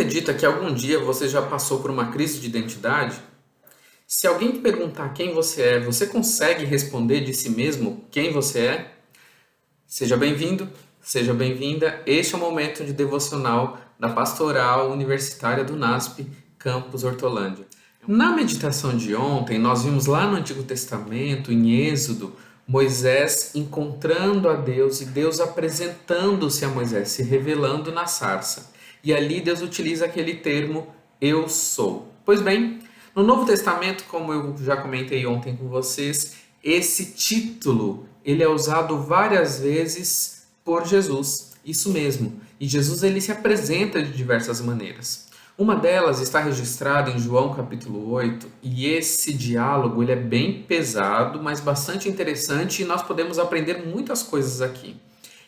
acredita que algum dia você já passou por uma crise de identidade? Se alguém te perguntar quem você é, você consegue responder de si mesmo quem você é? Seja bem-vindo, seja bem-vinda. Este é o momento de devocional da Pastoral Universitária do NASP, Campus Hortolândia. Na meditação de ontem, nós vimos lá no Antigo Testamento, em Êxodo, Moisés encontrando a Deus e Deus apresentando-se a Moisés, se revelando na sarça. E ali Deus utiliza aquele termo, eu sou. Pois bem, no Novo Testamento, como eu já comentei ontem com vocês, esse título ele é usado várias vezes por Jesus. Isso mesmo. E Jesus ele se apresenta de diversas maneiras. Uma delas está registrada em João capítulo 8, e esse diálogo ele é bem pesado, mas bastante interessante, e nós podemos aprender muitas coisas aqui.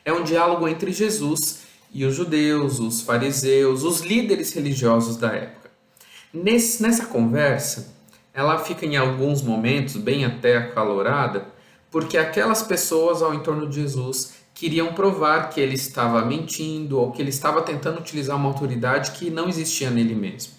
É um diálogo entre Jesus e os judeus, os fariseus, os líderes religiosos da época. Nessa conversa, ela fica em alguns momentos bem até acalorada, porque aquelas pessoas ao entorno de Jesus queriam provar que ele estava mentindo ou que ele estava tentando utilizar uma autoridade que não existia nele mesmo.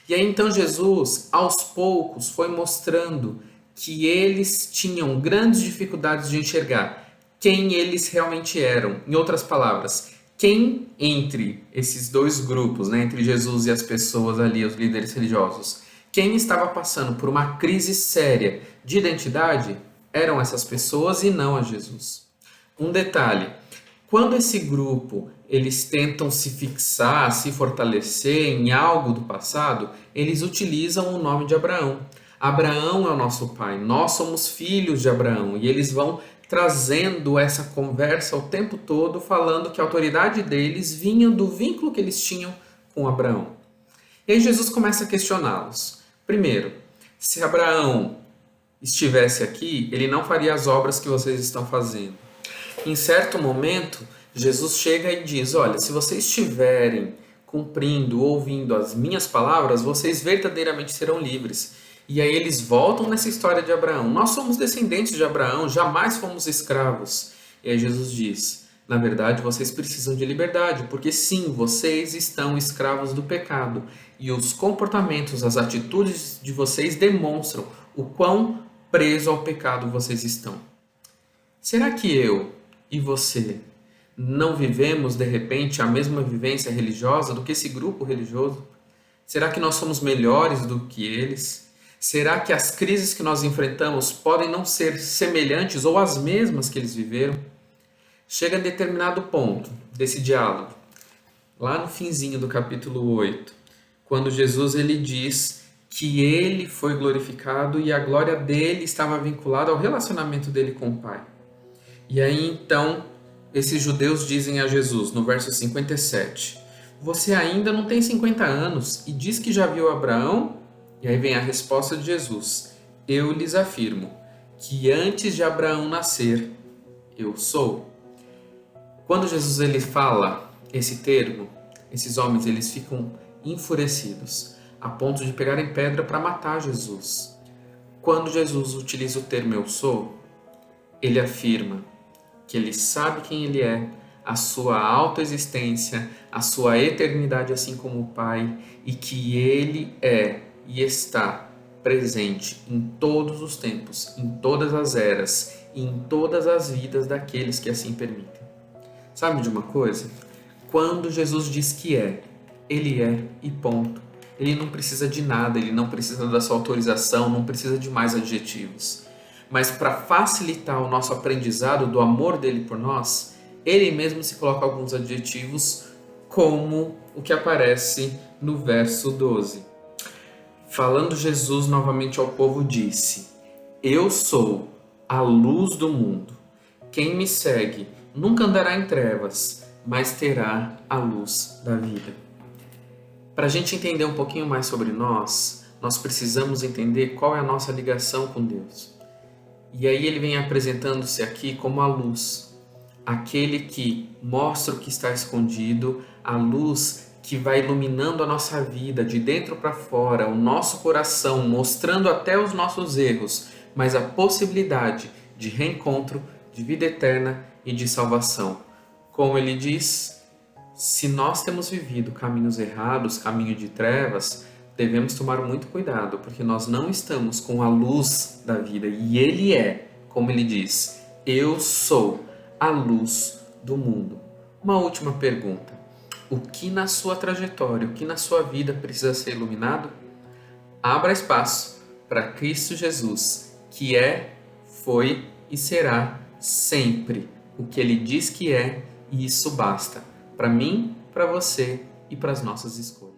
E aí então Jesus, aos poucos, foi mostrando que eles tinham grandes dificuldades de enxergar quem eles realmente eram. Em outras palavras, quem entre esses dois grupos, entre Jesus e as pessoas ali, os líderes religiosos, quem estava passando por uma crise séria de identidade eram essas pessoas e não a Jesus. Um detalhe, quando esse grupo eles tentam se fixar, se fortalecer em algo do passado, eles utilizam o nome de Abraão. Abraão é o nosso pai, nós somos filhos de Abraão, e eles vão trazendo essa conversa o tempo todo, falando que a autoridade deles vinha do vínculo que eles tinham com Abraão. E aí Jesus começa a questioná-los. Primeiro, se Abraão estivesse aqui, ele não faria as obras que vocês estão fazendo. Em certo momento, Jesus chega e diz, olha, se vocês estiverem cumprindo, ouvindo as minhas palavras, vocês verdadeiramente serão livres. E aí eles voltam nessa história de Abraão. Nós somos descendentes de Abraão, jamais fomos escravos. E aí Jesus diz, na verdade, vocês precisam de liberdade, porque sim, vocês estão escravos do pecado. E os comportamentos, as atitudes de vocês demonstram o quão preso ao pecado vocês estão. Será que eu e você não vivemos, de repente, a mesma vivência religiosa do que esse grupo religioso? Será que nós somos melhores do que eles? Será que as crises que nós enfrentamos podem não ser semelhantes ou as mesmas que eles viveram? Chega a determinado ponto desse diálogo, lá no finzinho do capítulo 8, quando Jesus ele diz que ele foi glorificado e a glória dele estava vinculada ao relacionamento dele com o Pai. E aí então, esses judeus dizem a Jesus, no verso 57, você ainda não tem 50 anos e diz que já viu Abraão? E aí vem a resposta de Jesus, eu lhes afirmo que antes de Abraão nascer, eu sou. Quando Jesus ele fala esse termo, esses homens eles ficam enfurecidos, a ponto de pegarem pedra para matar Jesus. Quando Jesus utiliza o termo eu sou, ele afirma que ele sabe quem ele é, a sua autoexistência, a sua eternidade assim como o Pai, e que ele é e está presente em todos os tempos, em todas as eras e em todas as vidas daqueles que assim permitem. Sabe de uma coisa? Quando Jesus diz que ele é e ponto. Ele não precisa de nada, ele não precisa da sua autorização, não precisa de mais adjetivos. Mas para facilitar o nosso aprendizado do amor dele por nós, ele mesmo se coloca alguns adjetivos, como o que aparece no verso 12. Falando Jesus novamente ao povo disse, eu sou a luz do mundo. Quem me segue nunca andará em trevas, mas terá a luz da vida. Para a gente entender um pouquinho mais sobre nós precisamos entender qual é a nossa ligação com Deus. E aí ele vem apresentando-se aqui como a luz, aquele que mostra o que está escondido, a luz que vai iluminando a nossa vida de dentro para fora, o nosso coração, mostrando até os nossos erros, mas a possibilidade de reencontro, de vida eterna e de salvação. Como ele diz, Se nós temos vivido caminhos errados, caminho de trevas, devemos tomar muito cuidado, porque nós não estamos com a luz da vida. E Ele é, como Ele diz, eu sou a luz do mundo. Uma última pergunta. O que na sua trajetória, o que na sua vida precisa ser iluminado? Abra espaço para Cristo Jesus, que é, foi e será sempre o que Ele diz que é, e isso basta para mim, para você e para as nossas escolhas.